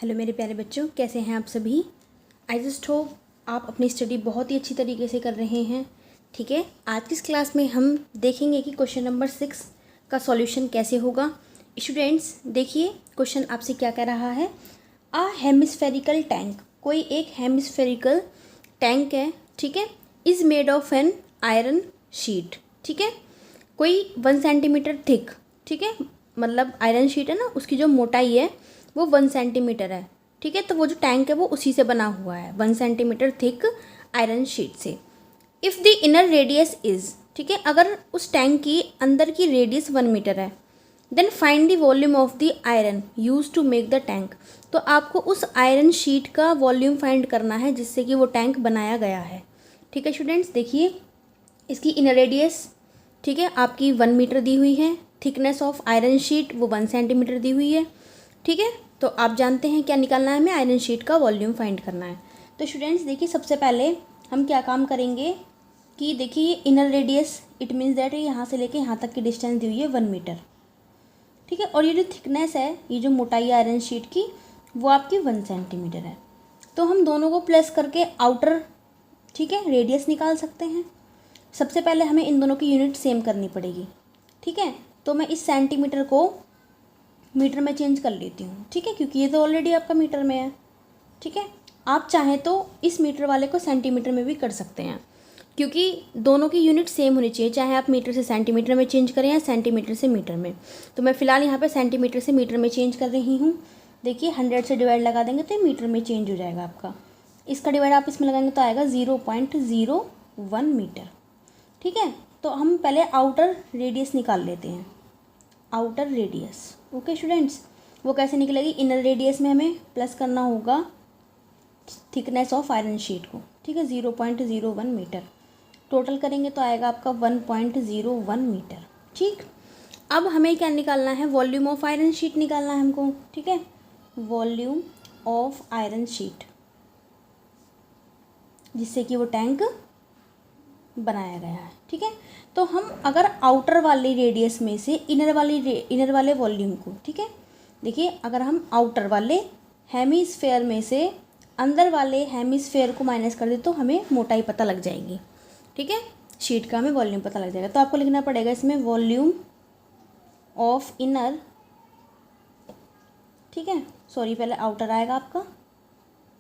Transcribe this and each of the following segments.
Hello मेरे प्यारे बच्चों, कैसे हैं आप सभी। आई जस्ट होप आप अपनी स्टडी बहुत ही अच्छी तरीके से कर रहे हैं। ठीक है, आज की इस क्लास में हम देखेंगे कि क्वेश्चन नंबर 6 का सॉल्यूशन कैसे होगा। स्टूडेंट्स देखिए, क्वेश्चन आपसे क्या कह रहा है। अ हेमिस्फेरिकल टैंक, कोई एक हेमिस्फेरिकल टैंक है, ठीक है, is made of an iron sheet. ठीक है, कोई 1 सेंटीमीटर थिक, ठीक है, मतलब आयरन शीट है ना, उसकी जो मोटाई है वो 1 सेंटीमीटर है। ठीक है, तो वो जो टैंक है वो उसी से बना हुआ है, 1 सेंटीमीटर थिक आयरन शीट से। If the inner radius is, ठीक है, अगर उस टैंक की अंदर की रेडियस 1 मीटर है, then find the volume of the iron use to make the tank. तो आपको उस आयरन शीट का वॉल्यूम फाइंड करना है जिससे कि वो टैंक बनाया गया है। ठीक है स्टूडेंट्स, देखिए इसकी इनर रेडियस, ठीक है, आपकी 1 मीटर दी हुई है। थिकनेस ऑफ आयरन शीट वो 1 सेंटीमीटर दी हुई है। ठीक है, तो आप जानते हैं क्या निकालना है, हमें आयरन शीट का वॉल्यूम फाइंड करना है। तो स्टूडेंट्स देखिए, सबसे पहले हम क्या काम करेंगे कि देखिए inner radius, it means that यहाँ से लेके यहाँ तक की डिस्टेंस दी हुई है 1 मीटर। ठीक है, और ये जो थिकनेस है, ये जो मोटाई है आयरन शीट की, वो आपकी 1 सेंटीमीटर है। तो हम दोनों को प्लस करके आउटर, ठीक है, रेडियस निकाल सकते हैं। सबसे पहले हमें इन दोनों की यूनिट सेम करनी पड़ेगी। ठीक है, तो मैं इस सेंटीमीटर को मीटर में चेंज कर लेती हूँ। ठीक है, क्योंकि ये तो ऑलरेडी आपका मीटर में है। ठीक है, आप चाहें तो इस मीटर वाले को सेंटीमीटर में भी कर सकते हैं, क्योंकि दोनों की यूनिट सेम होनी चाहिए, चाहे आप मीटर से सेंटीमीटर में चेंज करें या सेंटीमीटर से मीटर में। तो मैं फ़िलहाल यहाँ पे सेंटीमीटर से मीटर में चेंज कर रही हूँ। देखिए 100 से डिवाइड लगा देंगे तो ये मीटर में चेंज हो जाएगा आपका। इसका डिवाइड आप इसमें लगाएंगे तो आएगा 0.01 मीटर। ठीक है, तो हम पहले आउटर रेडियस निकाल लेते हैं। आउटर रेडियस, ओके स्टूडेंट्स, वो कैसे निकलेगी। इनर रेडियस में हमें प्लस करना होगा थिकनेस ऑफ आयरन शीट को। ठीक है, 0.01 मीटर। टोटल करेंगे तो आएगा आपका 1.01 मीटर। ठीक, अब हमें क्या निकालना है, वॉल्यूम ऑफ आयरन शीट निकालना है हमको। ठीक है, वॉल्यूम ऑफ आयरन शीट, जिससे कि वो टैंक बनाया गया है। ठीक है, तो हम अगर आउटर वाली रेडियस में से इनर वाले वॉल्यूम को, ठीक है, देखिए अगर हम आउटर वाले हेमीस्फेयर में से अंदर वाले हेमीस्फेयर को माइनस कर दे तो हमें मोटाई पता लग जाएगी। ठीक है, शीट का हमें वॉल्यूम पता लग जाएगा। तो आपको लिखना पड़ेगा इसमें वॉल्यूम ऑफ इनर, ठीक है, सॉरी पहले आउटर आएगा आपका,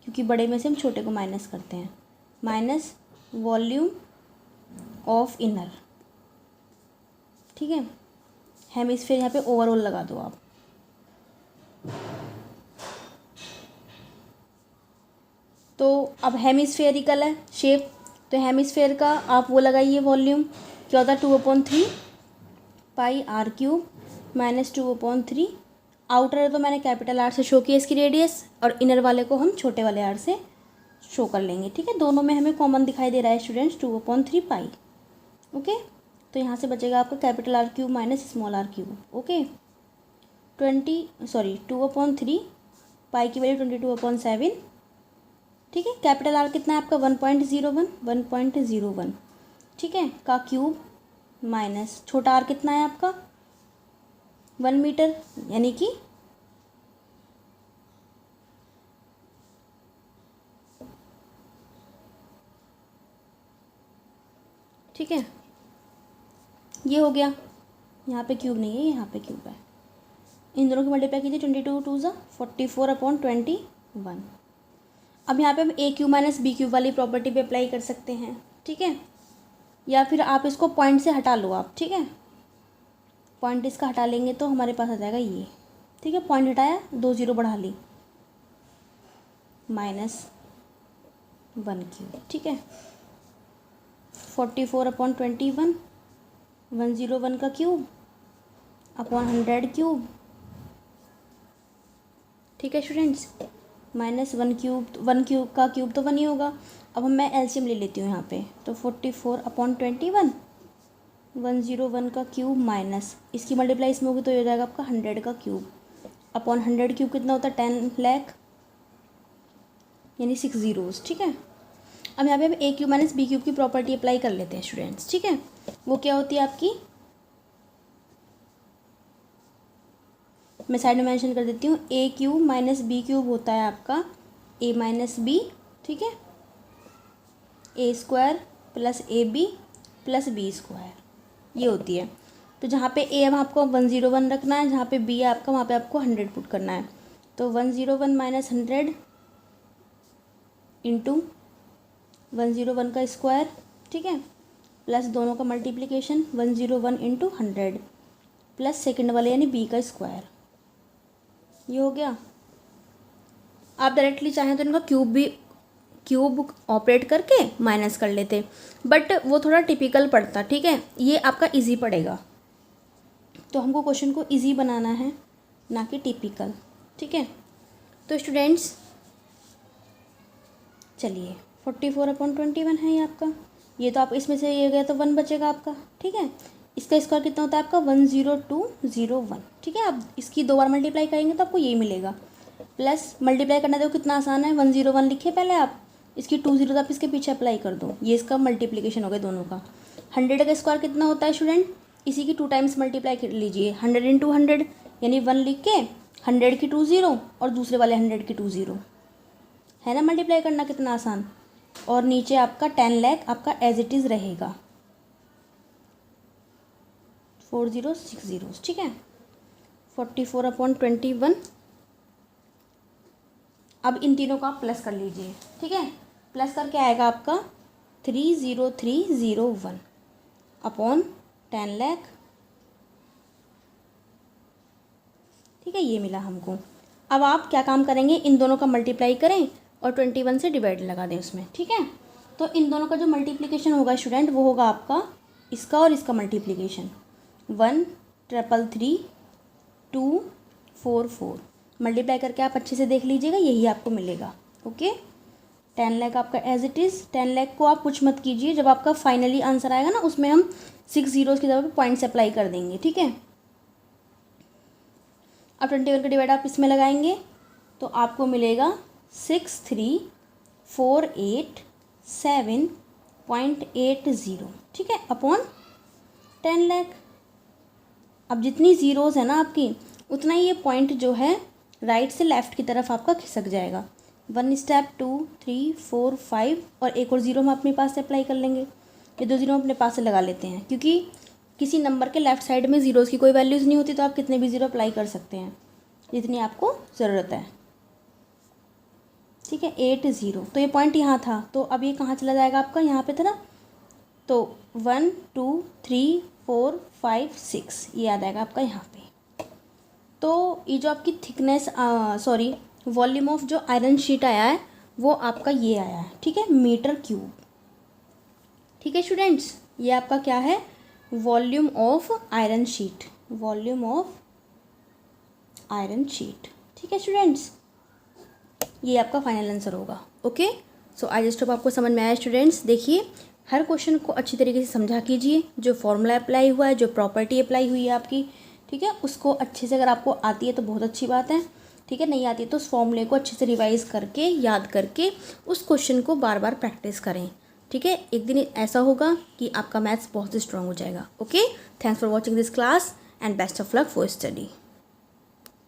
क्योंकि बड़े में से हम छोटे को माइनस करते हैं, माइनस वॉल्यूम ऑफ इनर। ठीक है, हेमिस्फीयर यहाँ पे ओवरऑल लगा दो आप। तो अब हेमिस्फेरिकल है शेप, तो हेमिस्फेयर का आप वो लगाइए वॉल्यूम, क्या होता है 2/3 पाई आर क्यूब माइनस 2/3। आउटर है तो मैंने कैपिटल आर से शो किया इसकी रेडियस, और इनर वाले को हम छोटे वाले आर से शो कर लेंगे। ठीक है, दोनों में हमें कॉमन दिखाई दे रहा है स्टूडेंट्स 2/3 पाई। ओके, तो यहाँ से बचेगा आपका capital R cube minus small R cube. Okay, 2/3 pi की वैल्यू 22/7। ठीक है, कैपिटल आर कितना है आपका 1.01। ठीक है, का क्यूब माइनस छोटा आर कितना है आपका 1 मीटर, यानी कि ठीक है, ये हो गया। यहाँ पे क्यूब नहीं है, यहाँ पे क्यूब है। इन दोनों की मल्टीप्लाई कीजिए, 22 2 ज़ा 44/21। अब यहाँ पे हम ए क्यूब माइनस बी क्यूब वाली प्रॉपर्टी पे अप्लाई कर सकते हैं। ठीक है, या फिर आप इसको पॉइंट से हटा लो आप। ठीक है, पॉइंट इसका हटा लेंगे तो हमारे पास आ जाएगा ये। ठीक है, पॉइंट हटाया, 2 0 बढ़ा ली, -1 क्यूब। ठीक है, 44/21, 101 का क्यूब अपॉन 100 क्यूब। ठीक है स्टूडेंट्स, -1 क्यूब, 1 क्यूब का क्यूब तो 1 ही होगा। अब मैं एलसीएम ले लेती हूँ यहाँ पे, तो 44/21, 101 का क्यूब माइनस इसकी मल्टीप्लाई इसमें होगी तो ये हो जाएगा आपका 100 का क्यूब अपॉन 100 क्यूब कितना होता है 10 लाख, यानी 6 zeros। ठीक है, अब यहाँ पे हम ए क्यूब माइनस बी क्यूब की प्रॉपर्टी अप्लाई कर लेते हैं स्टूडेंट्स। ठीक है, वो क्या होती है आपकी मैं साइड में मेंशन कर देती हूँ, A cube minus B cube होता है आपका ए माइनस बी, ठीक है, A square plus A B plus B square, ये होती है। तो जहाँ पे ए है आपको 101 रखना है, जहाँ पे बी है आपका वहाँ पे आपको 100 पुट करना है। तो 101 माइनस 100 इंटू 101 का स्क्वायर, ठीक है, प्लस दोनों का मल्टीप्लिकेशन 101 इंटू 100 प्लस सेकेंड वाले यानी बी का स्क्वायर, ये हो गया। आप डायरेक्टली चाहें तो इनका क्यूब ऑपरेट करके माइनस कर लेते, बट वो थोड़ा टिपिकल पड़ता, ठीक है, ये आपका इजी पड़ेगा। तो हमको क्वेश्चन को इजी बनाना है, ना कि टिपिकल, ठीक है। तो स्टूडेंट्स चलिए 44/21 है ये आपका, ये तो आप इसमें से ये गया तो 1 बचेगा आपका, ठीक है। इसका स्क्वायर कितना होता है आपका 10201, ठीक है। आप इसकी 2 बार मल्टीप्लाई करेंगे तो आपको ये मिलेगा। प्लस मल्टीप्लाई करना देखो कितना आसान है, 101 लिखे पहले आप, इसकी 20 तो आप इसके पीछे अप्लाई कर दो, ये इसका मल्टीप्लिकेशन हो गया दोनों का। 100 का स्क्वायर कितना होता है स्टूडेंट, इसी की 2 टाइम्स मल्टीप्लाई कर लीजिए, 100 इंटू 100 यानी 1 लिख के 100 की 2 0 और दूसरे वाले 100 की 2 0, है ना मल्टीप्लाई करना कितना आसान। और नीचे आपका 10 लाख आपका एज इट इज़ रहेगा, 4060, ठीक है। 44/21। अब इन तीनों का आप प्लस कर लीजिए, ठीक है। प्लस करके आएगा आपका 30301 अपॉन 10 लाख, ठीक है, ये मिला हमको। अब आप क्या काम करेंगे, इन दोनों का मल्टीप्लाई करें और 21 से डिवाइड लगा दें उसमें, ठीक है। तो इन दोनों का जो मल्टीप्लिकेशन होगा स्टूडेंट वो होगा आपका इसका और इसका मल्टीप्लिकेशन 1,333,244 मल्टीप्लाई करके आप अच्छे से देख लीजिएगा, यही आपको मिलेगा, ओके। 10 लाख आपका एज इट इज़, 10 लाख को आप कुछ मत कीजिए, जब आपका फाइनली आंसर आएगा ना उसमें हम 6 zeros की जगह पे पॉइंट्स अप्लाई कर देंगे, ठीक है। अब 21 का डिवाइड आप इसमें लगाएंगे तो आपको मिलेगा 63487.80, ठीक है, अपॉन 10 लाख। अब जितनी ज़ीरोज़ है ना आपकी उतना ही ये पॉइंट जो है राइट से लेफ़्ट की तरफ आपका खिसक जाएगा। 1 स्टेप 2 3 4 5 और एक और ज़ीरो हम अपने पास से अप्लाई कर लेंगे। ये 2 ज़ीरो हम अपने पास से लगा लेते हैं, क्योंकि किसी नंबर के लेफ़्ट साइड में ज़ीरोज़ की कोई वैल्यूज़ नहीं होती, तो आप कितने भी ज़ीरो अप्लाई कर सकते हैं जितनी आपको ज़रूरत है, ठीक है। 8 0, तो ये पॉइंट यहाँ था, तो अब ये कहाँ चला जाएगा आपका, यहाँ पे था ना, तो 1 2 3 4 5 6 ये आ जाएगा आपका यहाँ पे। तो ये जो आपकी थिकनेस वॉल्यूम ऑफ जो आयरन शीट आया है वो आपका ये आया है, ठीक है, मीटर क्यूब, ठीक है स्टूडेंट्स। ये आपका क्या है, volume of iron sheet, volume of iron sheet, ठीक है स्टूडेंट्स। ये आपका फाइनल आंसर होगा, okay. So I just hope आपको समझ में आया स्टूडेंट्स। देखिए हर क्वेश्चन को अच्छी तरीके से समझा कीजिए, जो फॉर्मूला अप्लाई हुआ है, जो प्रॉपर्टी अप्लाई हुई है आपकी, ठीक है, उसको अच्छे से अगर आपको आती है तो बहुत अच्छी बात है, ठीक है। नहीं आती तो उस फॉर्मूले को अच्छे से रिवाइज़ करके याद करके उस क्वेश्चन को बार बार प्रैक्टिस करें, ठीक है। एक दिन ऐसा होगा कि आपका मैथ्स बहुत स्ट्रांग हो जाएगा, okay. Thanks for watching this class and best of luck for study.